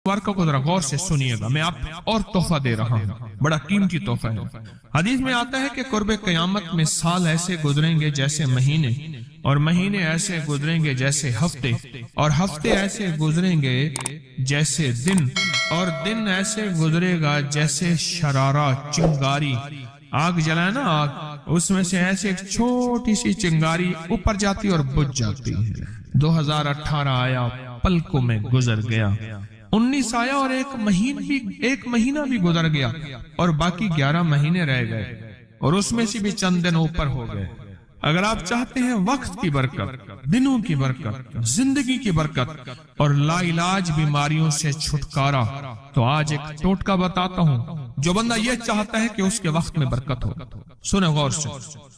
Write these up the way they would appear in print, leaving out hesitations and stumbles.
वार्का को जरा गौर से सुनिएगा, मैं आप और तोहफा दे रहा हूँ, बड़ा कीमती तोहफा है। हदीस में आता है कि कुर्बे क़यामत में साल ऐसे गुजरेंगे जैसे महीने, और महीने ऐसे गुजरेंगे जैसे हफ्ते, और हफ्ते ऐसे गुजरेंगे जैसे दिन, और दिन ऐसे गुजरेगा जैसे शरारा, चिंगारी। आग जलाए ना आग, उसमें से ऐसे एक छोटी सी चिंगारी ऊपर जाती और बुझ जाती है। 2018 आया, पलकों में गुजर गया। 19 आया और एक महीना भी गुजर गया, और बाकी 11 महीने रह गए, और उसमें से भी चंद दिन ऊपर हो गए। अगर आप चाहते हैं वक्त की बरकत, दिनों की बरकत, जिंदगी की बरकत और लाइलाज बीमारियों से छुटकारा, तो आज एक टोटका बताता हूँ। जो बंदा ये चाहता है कि उसके वक्त में बरकत हो, सुने गौर से।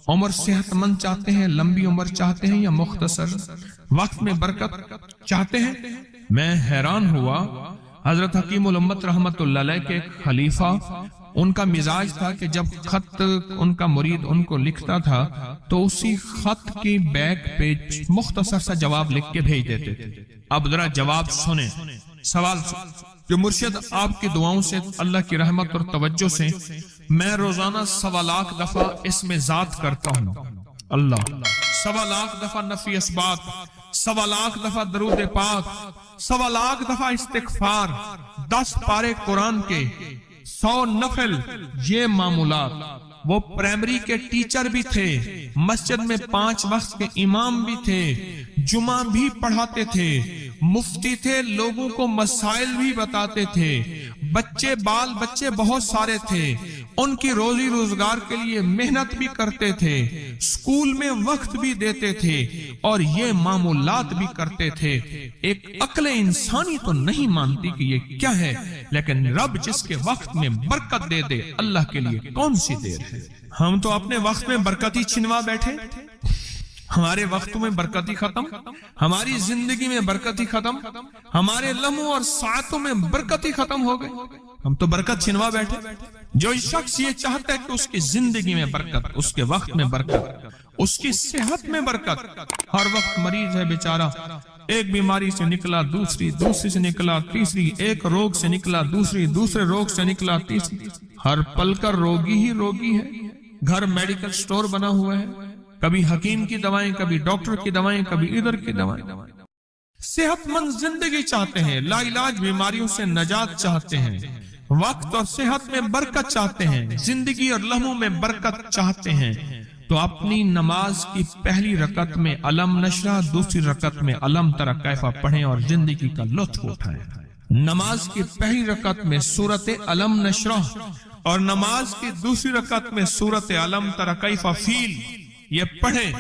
उम्र सेहतमंद चाहते हैं, लंबी उम्र चाहते हैं, या मुख्तसर वक्त में बरकत चाहते हैं? मैं हैरान हुआ, हजरत हकीमुल उम्मत रहमतुल्लाह अलैह के एक खलीफा, उनका मिजाज था कि जब खत उनका मुरीद उनको लिखता था तो उसी खत की बैक पे मुख्तसर सा जवाब लिख के भेज देते थे। अब जरा जवाब सुने, सवाल जो मुर्शिद आपकी दुआओं से, अल्लाह की रहमत और तवज्जो से मैं रोजाना 1.25 लाख दफा इसमें जात करता हूँ अल्लाह, 1.25 लाख दफा नफी असबात, 1.25 लाख दफा दरूद पाक, 1.25 लाख दफा इस्तिगफार, 10 पारे कुरान के, 100 नफल, ये मामूलात। वो प्राइमरी के टीचर भी थे, मस्जिद में 5 वक्त के इमाम भी थे, जुमा भी पढ़ाते थे, मुफ्ती थे, लोगों को मसाइल भी बताते थे, बाल बच्चे बहुत सारे थे, उनकी रोजी रोजगार के लिए मेहनत भी करते थे, स्कूल में वक्त भी देते थे, और ये मामूलात भी करते थे। एक अक्ल इंसानी तो नहीं मानती कि ये क्या है, लेकिन रब जिसके वक्त में बरकत दे दे, अल्लाह के लिए कौन सी देर है। हम तो अपने वक्त में बरकत ही छिनवा बैठे, हमारे वक्तों में बरकत ही खत्म, हमारी जिंदगी में बरकत ही खत्म, हमारे लम्हों और सातों में बरकत ही खत्म हो गए। हम तो बरकत छिनवा बैठे। जो शख्स ये चाहता है कि उसकी जिंदगी में बरकत, उसके वक्त में बरकत, उसकी सेहत में बरकत, हर वक्त मरीज है बेचारा, एक बीमारी से निकला दूसरी, दूसरी से निकला तीसरी, एक रोग से निकला दूसरी, दूसरे रोग से निकला तीसरी, हर पल का रोगी ही रोगी है। घर मेडिकल स्टोर बना हुआ है, कभी हकीम की दवाएं, कभी डॉक्टर की दवाएं, कभी इधर की दवाएं। सेहतमंद जिंदगी चाहते हैं, लाइलाज बीमारियों से नजात चाहते हैं, वक्त और सेहत में बरकत चाहते हैं, जिंदगी और लम्हों में बरकत चाहते हैं, तो अपनी नमाज की पहली रकत में अलम नशरा, दूसरी रकत में अलम तरा कैफा पढ़ें और जिंदगी का लुत्फ उठाएं। नमाज की पहली रकत में सूरत अलम नशरा और नमाज की दूसरी रकत में सूरत अलम तरा कैफा फील, ये पढ़ें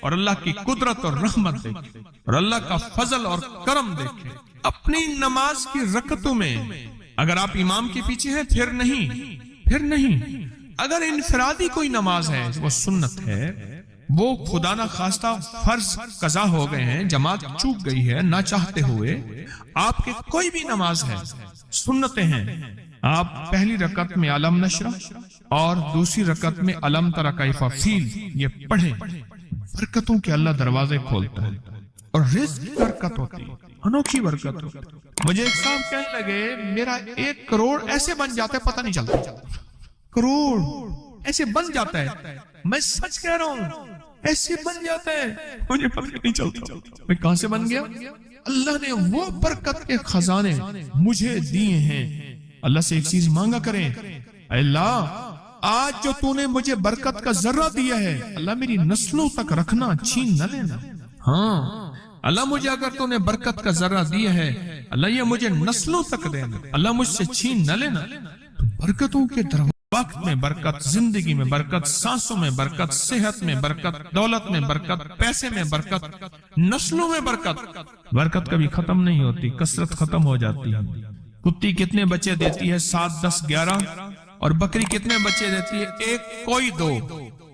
और अल्लाह की कुदरत और रहमत देखें, और अल्लाह का फजल और करम देखें। अपनी नमाज की रकतों में अगर आप इमाम के पीछे हैं फिर नहीं, अगर इनफरादी कोई नमाज है, वो सुन्नत है, वो खुदा ना खास्ता फर्ज कजा हो गए हैं, जमात चूक गई है ना चाहते हुए, आपके कोई भी नमाज है, सुन्नतें हैं, आप पहली रकत में अलम नशरा और दूसरी रकत में अलम तरा कैफा फील ये पढ़ें। बरकतों के अल्लाह दरवाजे खोलता है, और रिज़्क़ की बरकत होती है, अनोखी बरकत होती है। मुझे एक साहब कहने लगे, मेरा 1 करोड़ ऐसे बन जाता है, पता नहीं चलता, करोड़ ऐसे बन जाता है। मैं सच कह रहा हूं, ऐसे बन जाता है, मुझे पता नहीं चलता मैं कहां से बन गया। अल्लाह ने वो बरकत के खजाने मुझे दिए हैं। अल्लाह से एक चीज मांगा करें, अल्लाह आज जो तूने मुझे बरकत का जर्रा दिया है, अल्लाह मेरी नस्लों तक रखना, छीन न लेना। हाँ अल्लाह, मुझे अगर तूने बरकत का जर्रा दिया है, अल्लाह ये मुझे नस्लों तक देना, अल्लाह मुझसे छीन न लेना। तो बरकतों के दरवाजे, वक्त में बरकत, जिंदगी में बरकत, सांसों में बरकत, सेहत में बरकत, दौलत में बरकत, पैसे में बरकत, नस्लों में बरकत। बरकत कभी खत्म नहीं होती, कसरत खत्म हो जाती है। कुत्ती कितने बच्चे देती है? 7, 10, 11। और बकरी कितने बच्चे देती है? 1, कोई 2।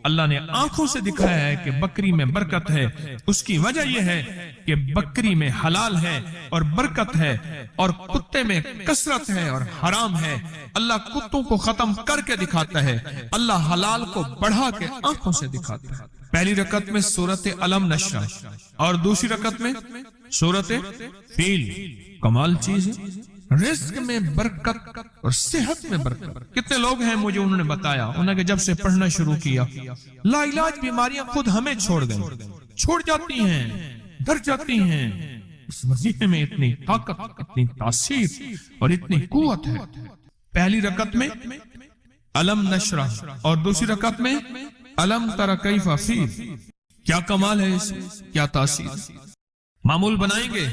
अल्लाह ने आंखों से दिखाया है कि बकरी में बरकत है। उसकी वजह यह है कि बकरी में हलाल है और बरकत है, और कुत्ते में कसरत है और हराम है। अल्लाह कुत्तों को खत्म करके दिखाता है, अल्लाह हलाल को बढ़ा के आंखों से दिखाता है। पहली रकत में सूरत अलम नशरा और दूसरी रकत में सूरत फील। कमाल चीज है। رزق میں برکت اور صحت میں برکت۔ کتنے لوگ ہیں مجھے انہوں نے بتایا، انہوں نے جب سے پڑھنا شروع کیا لا علاج بیماریاں خود ہمیں چھوڑ گئیں، چھوڑ جاتی ہیں، ڈر جاتی ہیں۔ اس وظیفے میں اتنی طاقت، اتنی تاثیر اور اتنی قوت ہے۔ پہلی رکعت میں الم نشرح اور دوسری رکعت میں الم تر کیف فیل۔ کیا کمال ہے اس، کیا تاثیر۔ معمول بنائیں گے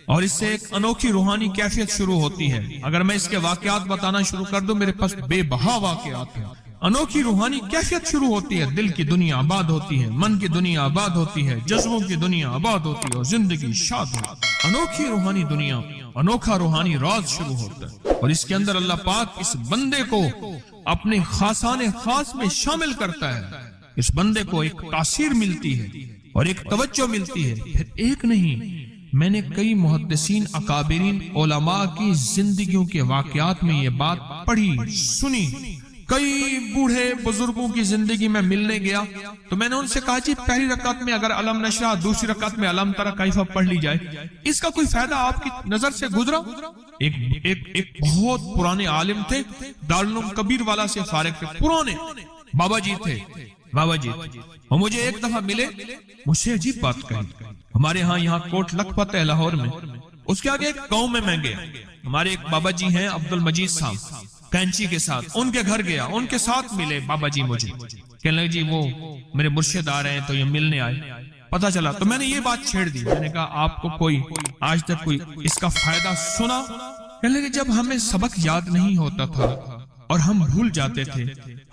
اور اس سے ایک انوکھی روحانی کیفیت شروع ہوتی ہے۔ اگر میں اس کے واقعات بتانا شروع کر دوں، میرے پاس بے بہا واقعات ہیں۔ انوکھی روحانی کیفیت شروع ہوتی ہے، دل کی دنیا آباد ہوتی ہے، من کی دنیا آباد ہوتی ہے، جذبوں کی دنیا آباد ہوتی ہے اور زندگی شاد ہوتی ہے۔ انوکھی روحانی دنیا، انوکھا روحانی راز شروع ہوتا ہے، اور اس کے اندر اللہ پاک اس بندے کو اپنے خاصان خاص میں شامل کرتا ہے۔ اس بندے کو ایک تاثیر ملتی ہے اور ایک توجہ ملتی ہے۔ پھر ایک نہیں، میں نے کئی محدثین، اکابرین، علماء کی زندگیوں کے واقعات میں یہ بات پڑھی، سنی۔ کئی بوڑھے بزرگوں کی زندگی میں ملنے گیا تو میں نے ان سے کہا جی پہلی رکعت میں اگر علم نشرح، دوسری رکعت میں علم تر کیف پڑھ لی جائے، اس کا کوئی فائدہ آپ کی نظر سے گزرا؟ ایک بہت پرانے عالم تھے، دارالعلوم کبیر والا سے فارغ تھے، پرانے بابا جی تھے، بابا جی تھے۔ وہ مجھے ایک دفعہ ملے، مجھ سے عجیب بات کہی۔ ہمارے ہاں یہاں کوٹ لکھپت ہے لاہور میں، اس کے آگے ایک گاؤں میں گیا، ہمارے ایک بابا جی ہیں عبد المجید صاحب، کینچی کے ساتھ ان کے گھر گیا، ان کے ساتھ ملے بابا جی مجھے، کہنے لگے جی وہ میرے مرشد آ رہے ہیں تو یہ ملنے آئے۔ پتا چلا تو میں نے یہ بات چھیڑ دی، میں نے کہا آپ کو کوئی آج تک کوئی اس کا فائدہ سنا؟ کہنے لگے جب ہمیں سبق یاد نہیں ہوتا تھا اور ہم بھول جاتے تھے،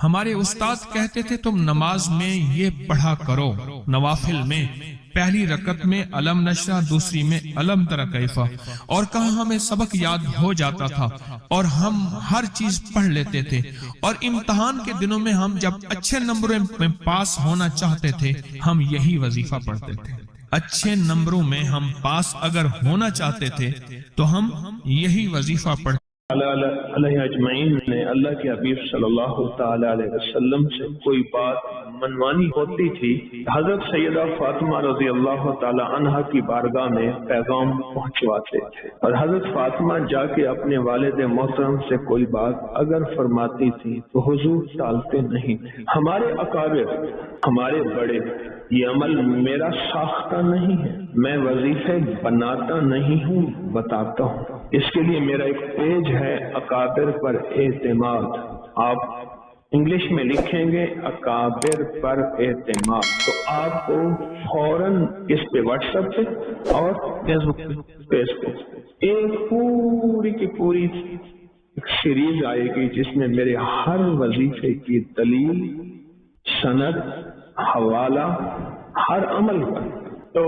ہمارے استاد کہتے تھے تم نماز میں یہ پڑھا کرو، نوافل میں پہلی رکعت میں علم نشرح، دوسری میں علم تر کیف، اور کہاں ہمیں سبق یاد ہو جاتا تھا اور ہم ہر چیز پڑھ لیتے تھے، اور امتحان کے دنوں میں ہم جب اچھے نمبروں میں پاس ہونا چاہتے تھے ہم یہی وظیفہ پڑھتے تھے۔ اچھے نمبروں میں ہم پاس اگر ہونا چاہتے تھے تو ہم یہی وظیفہ پڑھتے علیہ اجمعین نے اللہ کے حبیب صلی اللہ تعالی علیہ وسلم سے کوئی بات منوانی ہوتی تھی، حضرت سیدہ فاطمہ رضی اللہ تعالی عنہا کی بارگاہ میں پیغام پہنچواتے تھے، اور حضرت فاطمہ جا کے اپنے والد محترم سے کوئی بات اگر فرماتی تھی تو حضور ٹالتے نہیں تھے۔ ہمارے اکابر، ہمارے بڑے، یہ عمل میرا ساختہ نہیں ہے، میں وظیفے بناتا نہیں ہوں، بتاتا ہوں۔ اس کے لیے میرا ایک پیج ہے اکابر پر اعتماد، آپ انگلش میں لکھیں گے اکابر پر اعتماد، تو آپ کو فوراً اس پہ واٹس ایپ پہ اور فیس بک ایک پوری کی پوری ایک سیریز آئے گی جس میں میرے ہر وظیفے کی دلیل، سند، حوالہ، ہر عمل پر۔ تو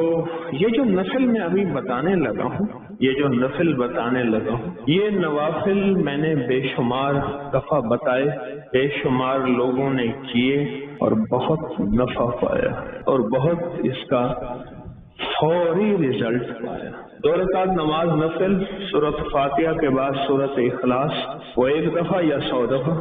یہ جو نفل میں ابھی بتانے لگا ہوں، یہ جو نفل بتانے لگا ہوں، یہ نوافل میں نے بے شمار دفعہ بتائے، بے شمار لوگوں نے کیے اور بہت نفع پایا اور بہت اس کا فوری رزلٹ پایا۔ 2 رکعت نماز نفل، سورۃ فاتحہ کے بعد سورۃ اخلاص، وہ 1 دفعہ یا 100 دفعہ،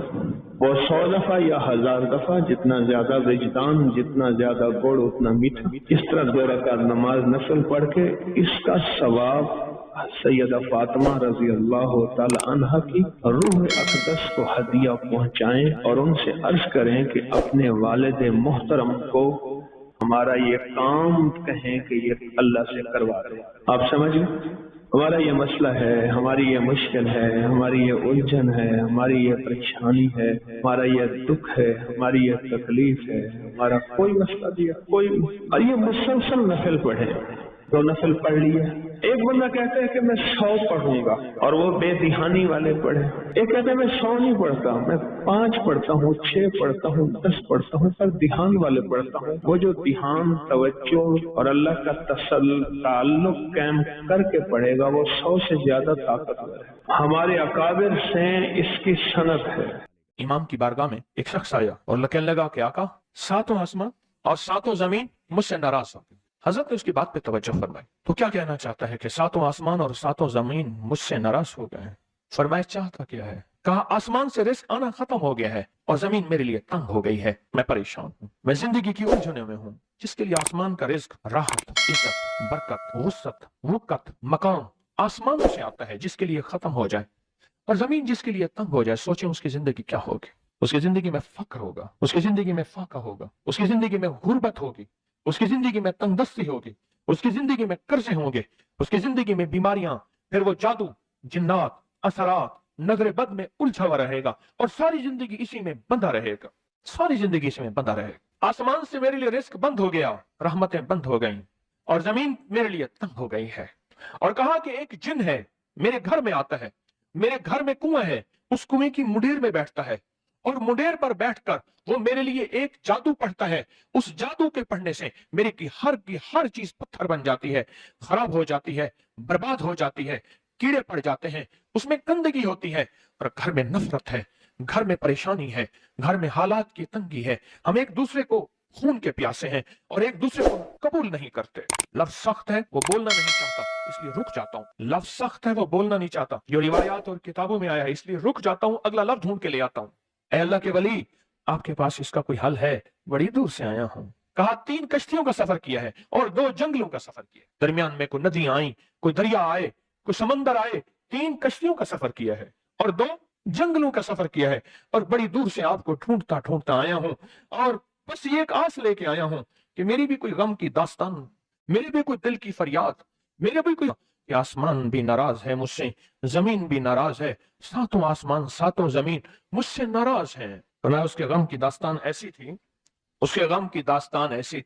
وہ 100 دفعہ یا 1000 دفعہ، جتنا زیادہ وجدان، جتنا زیادہ گڑ اتنا میٹھا۔ اس طرح 2 رکعت نماز نفل پڑھ کے اس کا ثواب سیدہ فاطمہ رضی اللہ تعالی عنہا کی روح اقدس کو ہدیہ پہنچائیں اور ان سے عرض کریں کہ اپنے والد محترم کو ہمارا یہ کام کہیں کہ یہ اللہ سے کروا دیں۔ آپ سمجھ لیں، ہمارا یہ مسئلہ ہے، ہماری یہ مشکل ہے، ہماری یہ الجھن ہے، ہماری یہ پریشانی ہے، ہمارا یہ دکھ ہے، ہماری یہ تکلیف ہے، ہمارا کوئی مسئلہ دیا کوئی، اور یہ مسلسل نفل پڑھے، 2 نفل پڑھ لیے۔ ایک بندہ کہتا ہے کہ میں 100 پڑھوں گا اور وہ بے دھیانی والے پڑھے، ایک کہتا ہے میں 100 نہیں پڑھتا، میں 5 پڑھتا ہوں، 6 پڑھتا ہوں، 10 پڑھتا ہوں، پر دھیان والے پڑھتا ہوں۔ وہ جو دھیان، توجہ اور اللہ کا تعلق قائم کر کے پڑھے گا وہ 100 سے زیادہ طاقتور ہے۔ ہمارے اکابر سے اس کی سند ہے۔ امام کی بارگاہ میں ایک شخص آیا اور کہنے لگا کہ آقا 7 آسمان اور 7 زمین مجھ سے ناراض ہو۔ حضرت نے اس کی بات پہ توجہ فرمائی، تو کیا کہنا چاہتا ہے کہ 7 آسمان اور 7 زمین مجھ سے ناراض ہو گئے ہیں؟ فرمایا چاہتا کیا ہے؟ کہا آسمان سے رزق آنا ختم ہو گیا ہے اور زمین میرے لیے تنگ ہو گئی ہے، میں پریشان ہوں، میں زندگی کی الجھنوں میں ہوں۔ جس کے لیے آسمان کا رزق راحت، عزت، برکت، وسعت، وقت، مقام، आसमानों से आता है जिसके लिए खत्म हो जाए, और जमीन जिसके लिए तंग हो जाए। सोचें उसकी जिंदगी क्या होगी। उसकी जिंदगी में फक्र होगा, उसकी जिंदगी में फाका होगा, उसकी जिंदगी में गुर्बत होगी, उसकी जिंदगी में तंगदस्ती होगी, उसकी जिंदगी में कर्जे होंगे, उसकी जिंदगी में बीमारियां, फिर वो जादू, जिन्नात, असरात, नजर बद में उलझा हुआ रहेगा और सारी जिंदगी इसी में बंधा रहेगा, सारी जिंदगी इसी में बंधा रहेगा। आसमान से मेरे लिए रिस्क बंद हो गया, रहमतें बंद हो गई और जमीन मेरे लिए तंग हो गई है। और कहा कि एक जिन है मेरे घर में आता है, मेरे घर में कुआं है, उस कुएं की मुंडेर में बैठता है और मुंडेर पर बैठकर वो मेरे लिए एक जादू पढ़ता है। उस जादू के पढ़ने से मेरी की हर चीज पत्थर बन जाती है, खराब हो जाती है, बर्बाद हो जाती है, कीड़े पड़ जाते हैं, उसमें गंदगी होती है और घर में नफरत है, घर में परेशानी है, घर में हालात की तंगी है। हम एक दूसरे को खून के प्यासे हैं और एक दूसरे को कबूल नहीं करते। लफ्ज सख्त है, वो बोलना नहीं चाहता, इसलिए रुक जाता हूँ। लफ्ज सख्त है, वो बोलना नहीं चाहता, जो रिवायात और किताबों में आया है, इसलिए रुक जाता हूँ, अगला लफ्ज ढूंढ के ले आता हूँ। ऐ अल्लाह के वली, आपके पास इसका कोई हल है? बड़ी दूर से आया हूँ। कहा 3 कश्तियों का सफर किया है और 2 जंगलों का सफर किया, दरमियान में कोई नदियां आई, कोई दरिया आए, कोई समंदर आए। 3 कश्तियों का सफर किया है और 2 जंगलों का सफर किया है और बड़ी दूर से आपको ढूंढता ढूंढता आया हूं और बस ये एक आस लेके आया हूं कि मेरी भी कोई गम की दास्तान, मेरी भी कोई दिल की फरियाद, मेरे भी कोई, कि आसमान भी नाराज है मुझसे, जमीन भी नाराज है, 7 आसमान 7 जमीन मुझसे नाराज है। तो उसके गम की दास्तान ऐसी थी, उसके गम की दास्तान ऐसी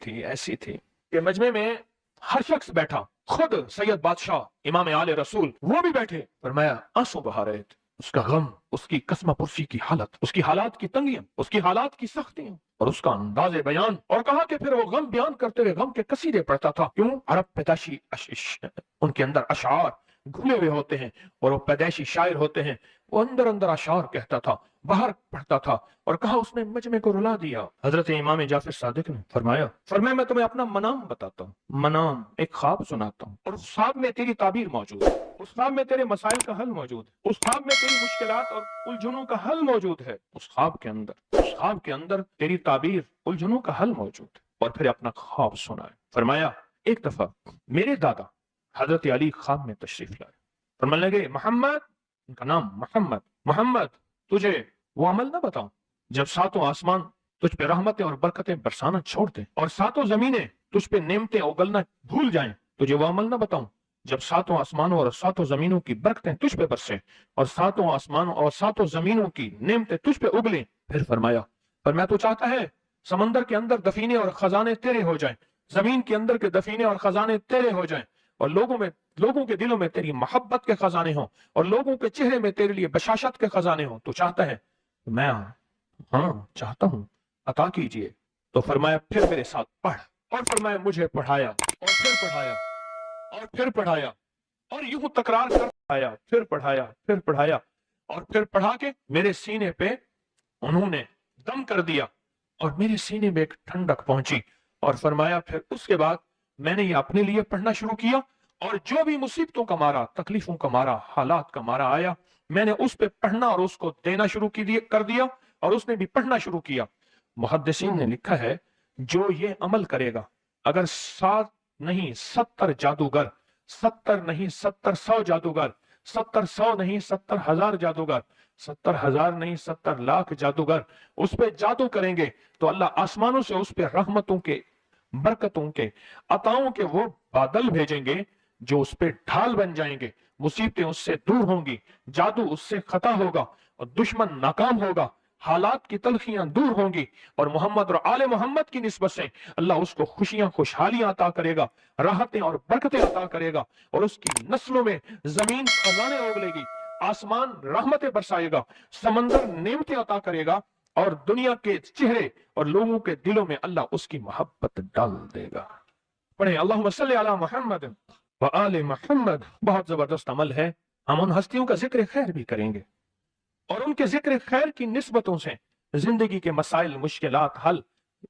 थी कि मजमे में हर शख्स बैठा, खुद सैयद बादशाह इमाम आले रसूल वो भी बैठे, फरमाया आंसू बहा रहे थे। उसका गम, उसकी कसमा पुरसी की हालत, उसकी हालात की तंगियां, उसकी हालात की सख्तियां और उसका अंदाज़े बयान। और कहा कि फिर वो गम बयान करते हुए गम के कसीदे पढ़ता था। क्यों? अरब पैदाशी उनके अंदर अशार घुले हुए होते हैं और वो पैदाइशी शायर होते हैं। वो अंदर अंदर अशार कहता था, बाहर पढ़ता था। और कहा उसने मजमे को रुला दिया। हजरत इमाम जाफर सादिक ने फरमाया मैं तुम्हें अपना मनाम बताता हूँ, मनाम एक ख्वाब सुनाता हूँ और उस ख्वाब में तेरी ताबीर मौजूद है, उस ख्वाब में तेरे मसाइल का हल मौजूद है, उस ख्वाब में तेरी मुश्किलात और उलझनों का हल मौजूद है, उस ख्वाब के अंदर तेरी ताबीर, उलझनों का हल मौजूद है। और फिर अपना ख्वाब सुनाया। फरमाया एक दफा मेरे दादा हजरत अली ख्वाब में तशरीफ लाए, फरमाने लगे मोहम्मद, उनका नाम मोहम्मद, तुझे वो अमल ना बताऊं जब 7 आसमान तुझ पे रहमतें और बरकतें बरसाना छोड़ दे और 7 जमीनें तुझ पे नेमतें उगलना भूल जाएं? तुझे वो अमल ना बताऊं जब 7 आसमानों और 7 जमीनों की बरकतें तुझ पे बरसें और 7 आसमानों और 7 जमीनों की नेमतें तुझ पे उगलें? फिर फरमाया तो चाहता है समंदर के अंदर दफीने और खजाने तेरे हो जाएं, जमीन के अंदर के दफीने और खजाने तेरे हो जाएं और लोगों के दिलों में तेरी मोहब्बत के खजाने हों और लोगों के चेहरे में तेरे लिए बशाशत के खजाने हों। तो चाहता है? मैं हाँ चाहता हूं, अता कीजिए। तो फरमाया फिर मेरे साथ पढ़। और फरमाया मुझे पढ़ाया और फिर पढ़ाया और फिर पढ़ाया और यूं तकरार कर पढ़ाया, फिर पढ़ाया और फिर पढ़ा के मेरे सीने पे उन्होंने दम कर दिया और मेरे सीने में एक ठंडक पहुंची। और फरमाया फिर उसके बाद मैंने ये अपने लिए पढ़ना शुरू किया और जो भी मुसीबतों का मारा, तकलीफों का मारा, हालात का मारा आया, मैंने उस पे पढ़ना और उसको देना शुरू कर दिया और उसने भी पढ़ना शुरू किया। मुहद्दिसीन ने लिखा है जो ये अमल करेगा, अगर 7 नहीं 70 जादूगर, 70 नहीं 70 जादूगर, 70 नहीं 70,000 जादूगर, 70,000 नहीं 70 लाख जादूगर उस पे जादू करेंगे तो अल्लाह आसमानों से उस पे रहमतों के, बरकतों के, अताओं के वो बादल भेजेंगे जो उस पे ढाल बन जाएंगे। मुसीबतें उससे दूर होंगी, जादू उससे खता होगा और दुश्मन नाकाम होगा, हालात की तलखियां दूर होंगी और मोहम्मद और आले मोहम्मद की निस्बत से अल्लाह उसको खुशियां, खुशहालियां अता करेगा, राहतें और बरकतें अता करेगा और उसकी नस्लों में जमीन खजाने उगलेगी, आसमान रहमतें बरसाएगा, समंदर नेमतें अता करेगा और दुनिया के चेहरे और लोगों के दिलों में अल्लाह उसकी मोहब्बत डाल देगा। पढ़े अल्लाहुम्मा सल्ली अला मुहम्मद व आले मुहम्मद। बहुत जबरदस्त अमल है। हम उन हस्तियों का जिक्र खैर भी करेंगे और उनके जिक्र खैर की निस्बतों से जिंदगी के मसाइल, मुश्किलात हल।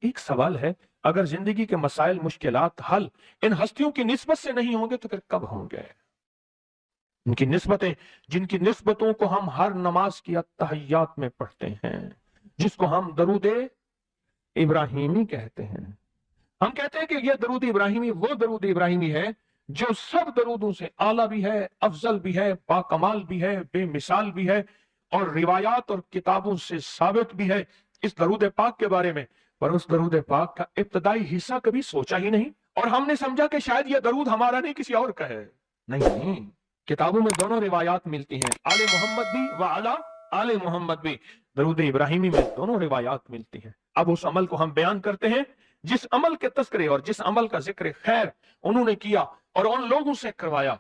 एक सवाल है, अगर जिंदगी के मसाइल, मुश्किलात हल इन हस्तियों की निस्बत से नहीं होंगे तो फिर कब होंगे? उनकी निस्बतें, जिनकी निस्बतों को हम हर नमाज की अत्तहियात में पढ़ते हैं, जिसको हम दरूदे इब्राहिमी कहते हैं। हम कहते हैं कि यह दरूद इब्राहिमी वो दरूद इब्राहिमी है जो सब दरूदों से आला भी है, अफजल भी है, बाकमाल भी है, बेमिसाल भी है, और रिवायात और किताबों से साबित भी है इस दरूद पाक के बारे में। पर उस दरूद पाक का इब्तदाई हिस्सा कभी सोचा ही नहीं, और हमने समझा कि शायद यह दरूद हमारा नहीं किसी और का है। नहीं, किताबों में दोनों रिवायात मिलती हैं, आले मोहम्मद भी व अला आले मोहम्मद भी। दरूद इब्राहिमी में दोनों रिवायात मिलती हैं। अब उस अमल को हम बयान करते हैं जिस अमल के तस्करे और जिस अमल का जिक्र खैर उन्होंने किया और उन लोगों से करवाया,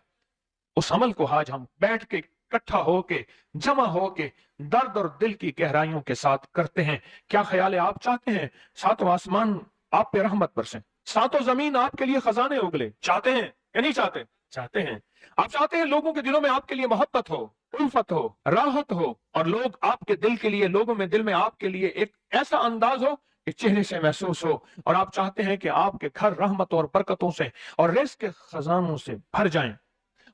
उस अमल को आज हम बैठ के इकट्ठा होके जमा होके दर्द और दिल की गहराइयों के साथ करते हैं। क्या ख्याल है? आप चाहते हैं सातों आसमान आप पे रहमत बरसे, सातों जमीन आपके लिए खजाने उगले? चाहते हैं या नहीं चाहते? चाहते हैं। आप चाहते हैं लोगों के दिलों में आपके लिए मोहब्बत हो, उल्फत हो, राहत हो, और लोग आपके दिल के लिए, लोगों में दिल में आपके लिए एक ऐसा अंदाज हो कि चेहरे से महसूस हो। और आप चाहते हैं कि आपके घर रहमत और बरकतों से और रिज़्क़ के खजानों से भर जाएं।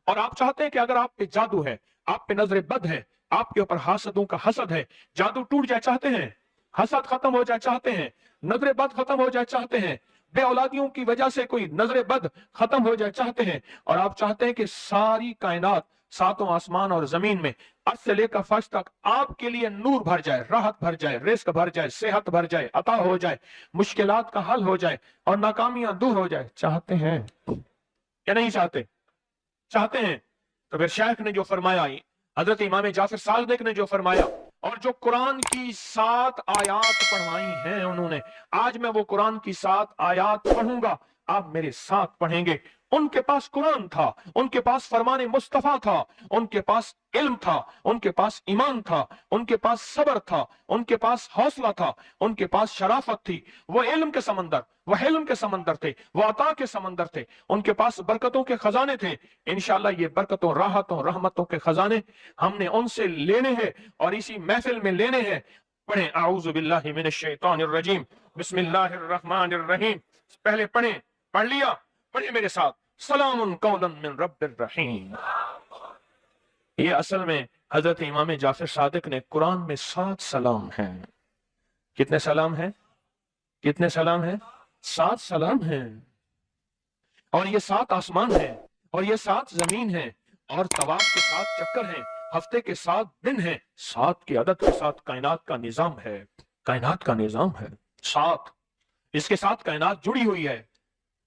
और आप चाहते हैं कि अगर आप पे जादू है, आप पे नजर बद है, आपके ऊपर हासदों का हसद है, जादू टूट जाए चाहते हैं, हसद खत्म हो जाए चाहते हैं, नजर बद खत्म हो जाए चाहते हैं, बे औलादियों की वजह से कोई नजर बद खत्म हो जाए चाहते हैं, और आप चाहते हैं कि सारी कायनात, सातों आसमान और जमीन में अर्श से लेकर फर्श तक आपके लिए नूर भर जाए, राहत भर जाए, रिज़्क़ भर जाए, सेहत भर जाए, अता हो जाए, मुश्किलात का हल हो जाए और नाकामियां दूर हो जाए, चाहते हैं या नहीं चाहते? चाहते हैं। तो फिर शेख ने जो फरमाया, हजरत इमाम जाफर सादिक ने जो फरमाया, और जो कुरान की 7 आयात पढ़वाई हैं उन्होंने, आज मैं वो कुरान की 7 आयात पढ़ूंगा, आप मेरे साथ पढ़ेंगे। उनके पास कुरान था, उनके पास फरमान मुस्तफा था, उनके पास इल्म था, उनके पास ईमान था, उनके पास सब्र था, उनके पास हौसला था, उनके पास शराफत थी। वो इल्म के समंदर, वो हिल्म के समंदर थे, वो अता के समंदर थे, उनके पास बरकतों के खजाने थे। इंशाअल्लाह ये बरकतों, राहतों, रहमतों के खजाने हमने उनसे लेने हैं और इसी महफिल में लेने हैं। पढ़ें आऊज़ु बिल्लाहि मिनश शैतानिर रजीम, बिस्मिल्लाहिर रहमानिर रहीम। पहले पढ़ें, पढ़ लिया? पढ़े मेरे साथ, सलामुन कौलन मिन रब्बिर रहीम। ये असल में हजरत इमाम जाफर सादिक ने कुरान में 7 सलाम हैं। कितने सलाम हैं? कितने सलाम हैं? 7 सलाम हैं। और ये 7 आसमान हैं, और ये 7 जमीन हैं, और तवाफ के 7 चक्कर हैं, हफ्ते के 7 दिन हैं, 7 की अदद के साथ कायनात का निजाम है। कायनात का निजाम है 7, इसके साथ कायनात जुड़ी हुई है।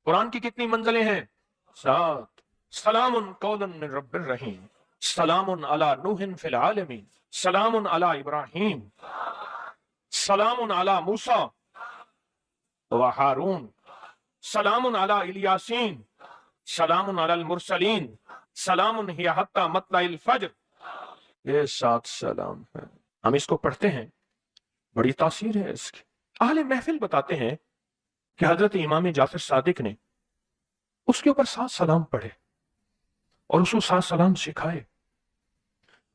कुरान की कितनी मंजिलें हैं? 7। सलामुन कौलन मिन रब्बिर रहीम, सलामुन अला नूहिन फिल आलमीन, सलामुन अला इब्राहीम, सलामुन अला मूसा व हारून, सलामुन अला इलियासीन, सलामुन अलल मुरसलीन, सलामुन हिया हत्ता मतलाइल फज्र। ये 7 सलाम है। हम इसको पढ़ते हैं, बड़ी तासीर है इसकी। अहले महफिल बताते हैं कि हजरत इमाम जाफर सादिक ने उसके ऊपर 7 सलाम पढ़े और उसको 7 सलाम सिखाए।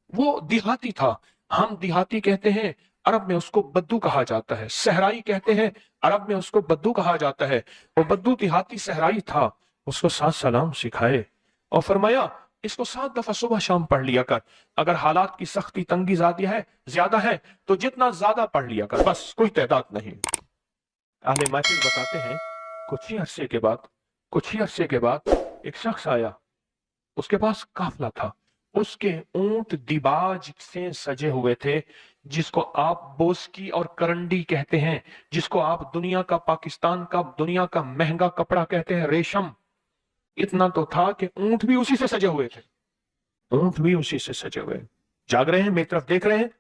वो देहाती था, हम देहाती कहते हैं, अरब में उसको बद्दू कहा जाता है। सहराई कहते हैं, अरब में उसको बद्दू कहा जाता है। वो बद्दू देहाती सहराई था, उसको 7 सलाम सिखाए और फरमाया इसको 7 दफा सुबह शाम पढ़ लिया कर। अगर हालात की सख्ती तंगी ज्यादा है तो जितना ज्यादा पढ़ लिया कर, बस, कोई तादाद नहीं। अहले महफिल बताते हैं कुछ ही अरसे के बाद एक शख्स आया, उसके पास काफला था, उसके ऊंट दिबाज से सजे हुए थे, जिसको आप बोस्की और करंडी कहते हैं, जिसको आप दुनिया का, पाकिस्तान का दुनिया का महंगा कपड़ा कहते हैं, रेशम। इतना तो था कि ऊंट भी उसी से सजे हुए थे, ऊंट भी उसी से सजे हुए। जाग रहे हैं, मेरी तरफ देख रहे हैं?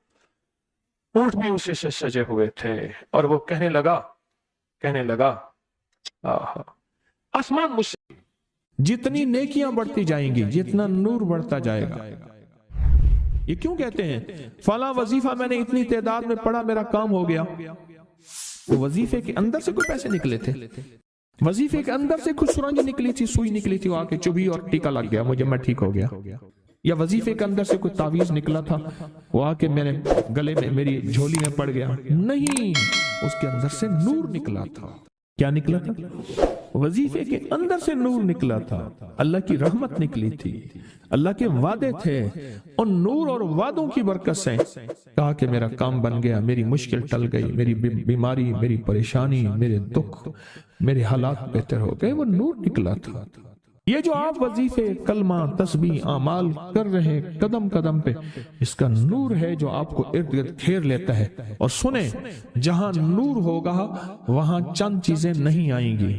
ऊंट भी उसी से सजे हुए थे। और वो कहने लगा आसमान मुझसे, जितनी नेकियां बढ़ती जाएंगी, जितना नूर बढ़ता जाएगा। ये क्यों कहते हैं? फला वजीफा मैंने इतनी तादाद में पढ़ा, मेरा काम हो गया। वो वजीफे के अंदर से कोई पैसे निकले थे, वजीफे के अंदर से कुछ सुरंग निकली थी, सुई निकली थी, वो आके चुभी और टीका लग गया, मुझे, मैं ठीक हो गया। या वजीफे के अंदर से कोई तावीज निकला था, वो आके मेरे गले में, मेरी झोली में पड़ गया। नहीं, उसके अंदर से नूर निकला था। क्या निकला था? वजीफे के अंदर से नूर निकला था, अल्लाह की रहमत निकली थी, अल्लाह के वादे थे। उन नूर और वादों की बरकत से कहा कि मेरा काम बन गया, मेरी मुश्किल टल गई, मेरी बीमारी, मेरी परेशानी, मेरे दुख, मेरे हालात बेहतर हो गए। वो नूर निकला था। یہ جو آپ وظیفے کلمہ تسبیح اعمال کر رہے ہیں قدم قدم پہ، اس کا نور ہے جو آپ کو ارد گرد گھیر لیتا ہے۔ اور سنیں، جہاں نور ہوگا وہاں چند چیزیں نہیں آئیں گی،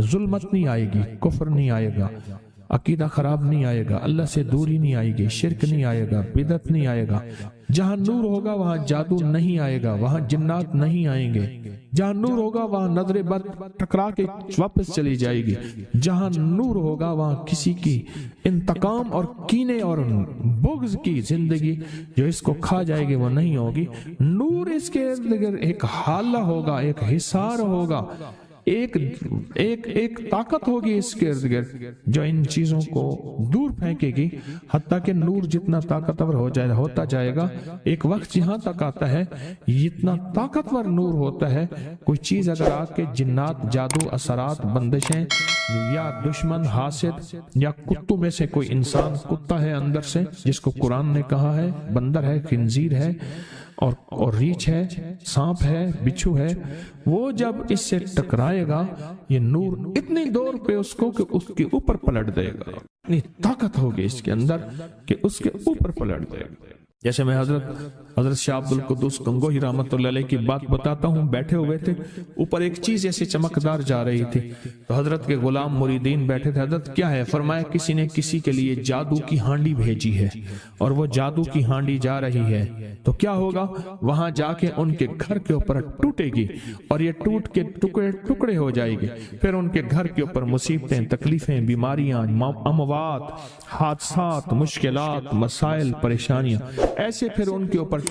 ظلمت نہیں آئے گی، کفر نہیں آئے گا، عقیدہ خراب نہیں آئے گا، اللہ سے دوری نہیں آئے گی، شرک نہیں آئے گا، بدعت نہیں آئے گا۔ جہاں نور ہوگا وہاں جادو نہیں آئے گا، وہاں جنات نہیں آئیں گے۔ جہاں نور ہوگا وہاں نظر بد ٹکرا کے واپس چلی جائے گی۔ جہاں نور ہوگا وہاں کسی کی انتقام اور کینے اور بغض کی زندگی جو اس کو کھا جائے گی وہ نہیں ہوگی۔ نور اس کے ارد گرد ایک حالہ ہوگا، ایک حصار ہوگا، ایک طاقت ہوگی اس کے ارد گرد جو ان چیزوں کو دور پھینکے گی۔ حتیٰ کہ نور جتنا طاقتور ہوتا جائے گا، ایک وقت یہاں تک آتا ہے جتنا طاقتور نور ہوتا ہے، کوئی چیز اگر آ کے جنات، جادو، اثرات، بندشیں یا دشمن، حاسد یا کتوں میں سے کوئی انسان کتا ہے اندر سے، جس کو قرآن نے کہا ہے بندر ہے، خنزیر ہے اور ریچھ ہے، سانپ ہے، بچھو ہے، وہ جب اس سے ٹکرائے گا یہ نور اتنی دور پہ اس کو کہ اس کے اوپر پلٹ دے گا۔ اتنی طاقت ہوگی اس کے اندر کہ اس کے اوپر پلٹ دے گا۔ جیسے میں حضرت شاہ عبد القدوس گنگوہی رحمۃ اللہ علیہ کی بات بتاتا ہوں، بیٹھے ہوئے تھے، اوپر ایک چیز ایسی چمکدار جا رہی تھی، تو حضرت کے غلام مریدین بیٹھے تھے۔ حضرت کیا ہے؟ فرمایا کسی نے کسی کے لیے جادو کی ہانڈی بھیجی ہے اور وہ جادو کی ہانڈی جا رہی ہے، تو کیا ہوگا؟ وہاں جا کے ان کے گھر کے اوپر ٹوٹے گی اور یہ ٹوٹ کے ٹکڑے ہو جائے گی، پھر ان کے گھر کے اوپر مصیبتیں، تکلیفیں، بیماریاں، اموات، حادثات، مشکلات، مسائل، پریشانیاں، ایسے پھر ان کے اوپر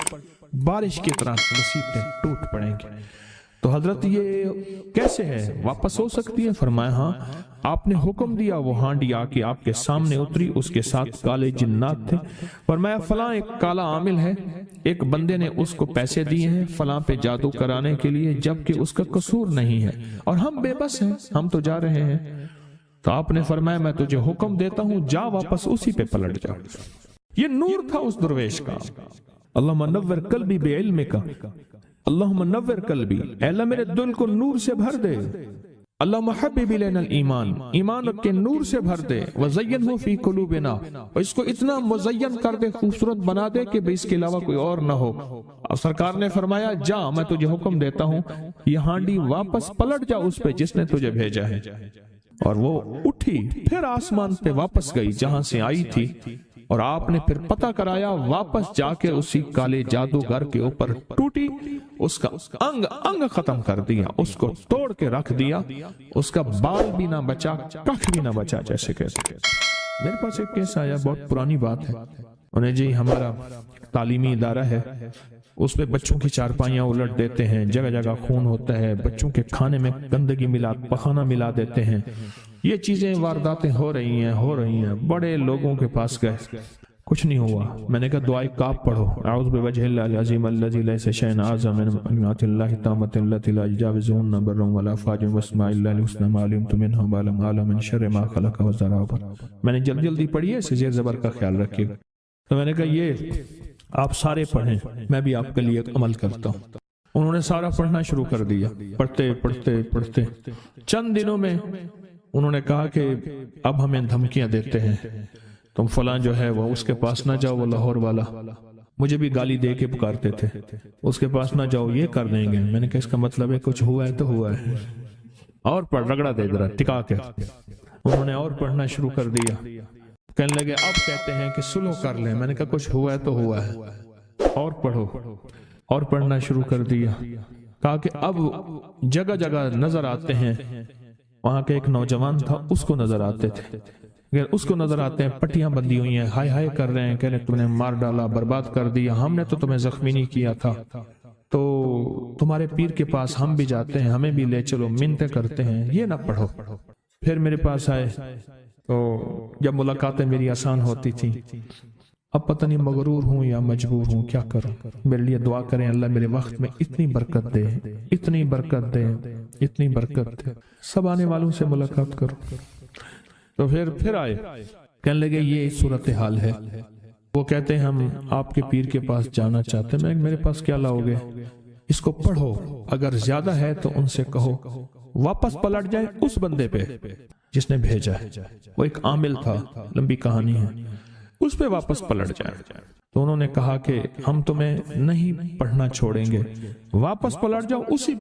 بارش کی طرح مصیبتیں ٹوٹ پڑیں گی۔ تو حضرت یہ کیسے ہے؟ واپس ہو سکتی ہے؟ فرمایا ہاں، آپ نے حکم دیا، وہ ہانڈی آ کے آپ کے سامنے اتری، اس کے ساتھ کالے جنات تھے۔ فرمایا فلاں ایک کالا عامل ہے، ایک بندے نے اس کو پیسے دیے ہیں فلاں پہ جادو کرانے کے لیے، جبکہ اس کا قصور نہیں ہے اور ہم بے بس ہیں، ہم تو جا رہے ہیں۔ تو آپ نے فرمایا میں تجھے حکم دیتا ہوں، جا واپس اسی پہ پلٹ جا۔ یہ نور تھا اس درویش کا۔ اللہم نور قلبی بعلمک، اللہم نور قلبی، اے اللہ میرے دل کو نور سے بھر دے۔ اللہم حبب الینا الایمان، ایمان کے نور سے بھر دے۔ وزینہ فی قلوبنا، اور اس کو اتنا مزین کر دے، خوبصورت بنا دے کہ اس کے علاوہ کوئی اور نہ ہو۔ اور سرکار نے فرمایا جا، میں تجھے حکم دیتا ہوں، یہ ہانڈی واپس پلٹ جا اس پہ جس نے تجھے بھیجا ہے۔ اور وہ اٹھی، پھر آسمان پہ واپس گئی جہاں سے آئی تھی، اور آپ نے پھر پتہ کرایا، واپس جا کے اسی کالے جادوگر کے اوپر ٹوٹی، اس کا انگ ختم کر دیا، اس کو توڑ کے رکھ دیا، اس کا بال بھی نہ بچا، کخ بھی نہ بچا، جیسے کہتے ہیں۔ میرے پاس ایک کیس آیا، بہت پرانی بات ہے، انہیں جی ہمارا تعلیمی ادارہ ہے، اس پہ بچوں کی چارپائیاں الٹ دیتے ہیں، جگہ جگہ خون ہوتا ہے، بچوں کے کھانے میں گندگی پخانہ ملا دیتے ہیں، یہ چیزیں وارداتیں ہو رہی ہیں۔ بڑے لوگوں کے پاس گئے، کچھ نہیں ہوا۔ میں نے کہا دعائے کاف پڑھو، اعوذ بوجہ اللہ العظیم الذی لیس شیء اعظم من کلمات اللہ التامۃ التي لا یجاوزهن بر ولا فاجر واسماء الله الحسنى ما علمت منه ما لم اعلم من شر ما خلق وزرع۔ میں نے جلدی پڑھی ہے، زیر زبر کا خیال رکھیے۔ تو میں نے کہا یہ آپ سارے پڑھیں، میں بھی آپ کے لیے عمل کرتا ہوں۔ انہوں نے سارا پڑھنا شروع کر دیا، پڑھتے چند دنوں میں انہوں نے کہا کہ اب ہمیں دھمکیاں دیتے ہیں، تم فلاں جو ہے وہ اس کے پاس نہ جاؤ، وہ لاہور والا مجھے بھی گالی دے کے پکارتے تھے، اس کے پاس نہ جاؤ، یہ کر دیں گے۔ میں نے کہا اس کا مطلب ہے کچھ ہوا ہے تو ہوا ہے، اور پڑھ، رگڑا دے ذرا ٹکا کے۔ انہوں نے اور پڑھنا شروع کر دیا، کہنے لگے اب کہتے ہیں کہ سلو کر لیں۔ میں نے کہا کچھ ہوا ہے تو ہوا ہے، اور پڑھو، اور پڑھنا شروع کر دیا۔ کہا کہ اب جگہ جگہ نظر آتے ہیں، وہاں کے ایک نوجوان تھا، اس کو نظر آتے تھے، اس کو نظر آتے ہیں پٹیاں بندی ہوئی ہیں، ہائے ہائے کر رہے ہیں، کہہ رہے تم نے مار ڈالا، برباد کر دیا، ہم نے تو تمہیں زخمی نہیں کیا تھا، تو تمہارے پیر کے پاس ہم بھی جاتے ہیں، ہمیں بھی لے چلو، منتیں کرتے ہیں، یہ نہ پڑھو۔ پھر میرے پاس آئے تو جب ملاقاتیں میری آسان ہوتی تھیں، اب پتہ نہیں مغرور ہوں یا مجبور ہوں، کیا کروں؟ میرے لیے دعا کریں، اللہ میرے وقت میں اتنی برکت دے، اتنی برکت دے، اتنی برکت دے، سب آنے والوں سے ملاقات کرو۔ تو پھر آئے، کہنے لگے یہ صورتحال ہے، وہ کہتے ہیں ہم آپ کے پیر کے پاس جانا چاہتے ہیں۔ میں میرے پاس کیا لاؤ گے؟ اس کو پڑھو، اگر زیادہ ہے تو ان سے کہو واپس پلٹ جائے اس بندے پہ۔ جس نے بھیجا ہے، وہ ایک عامل تھا، لمبی کہانی ہے، اس پہ واپس پلٹ جائے۔ تو انہوں نے کہا کہ ہم تمہیں نہیں پڑھنا چھوڑیں گے، واپس پلٹ جاؤ، اسی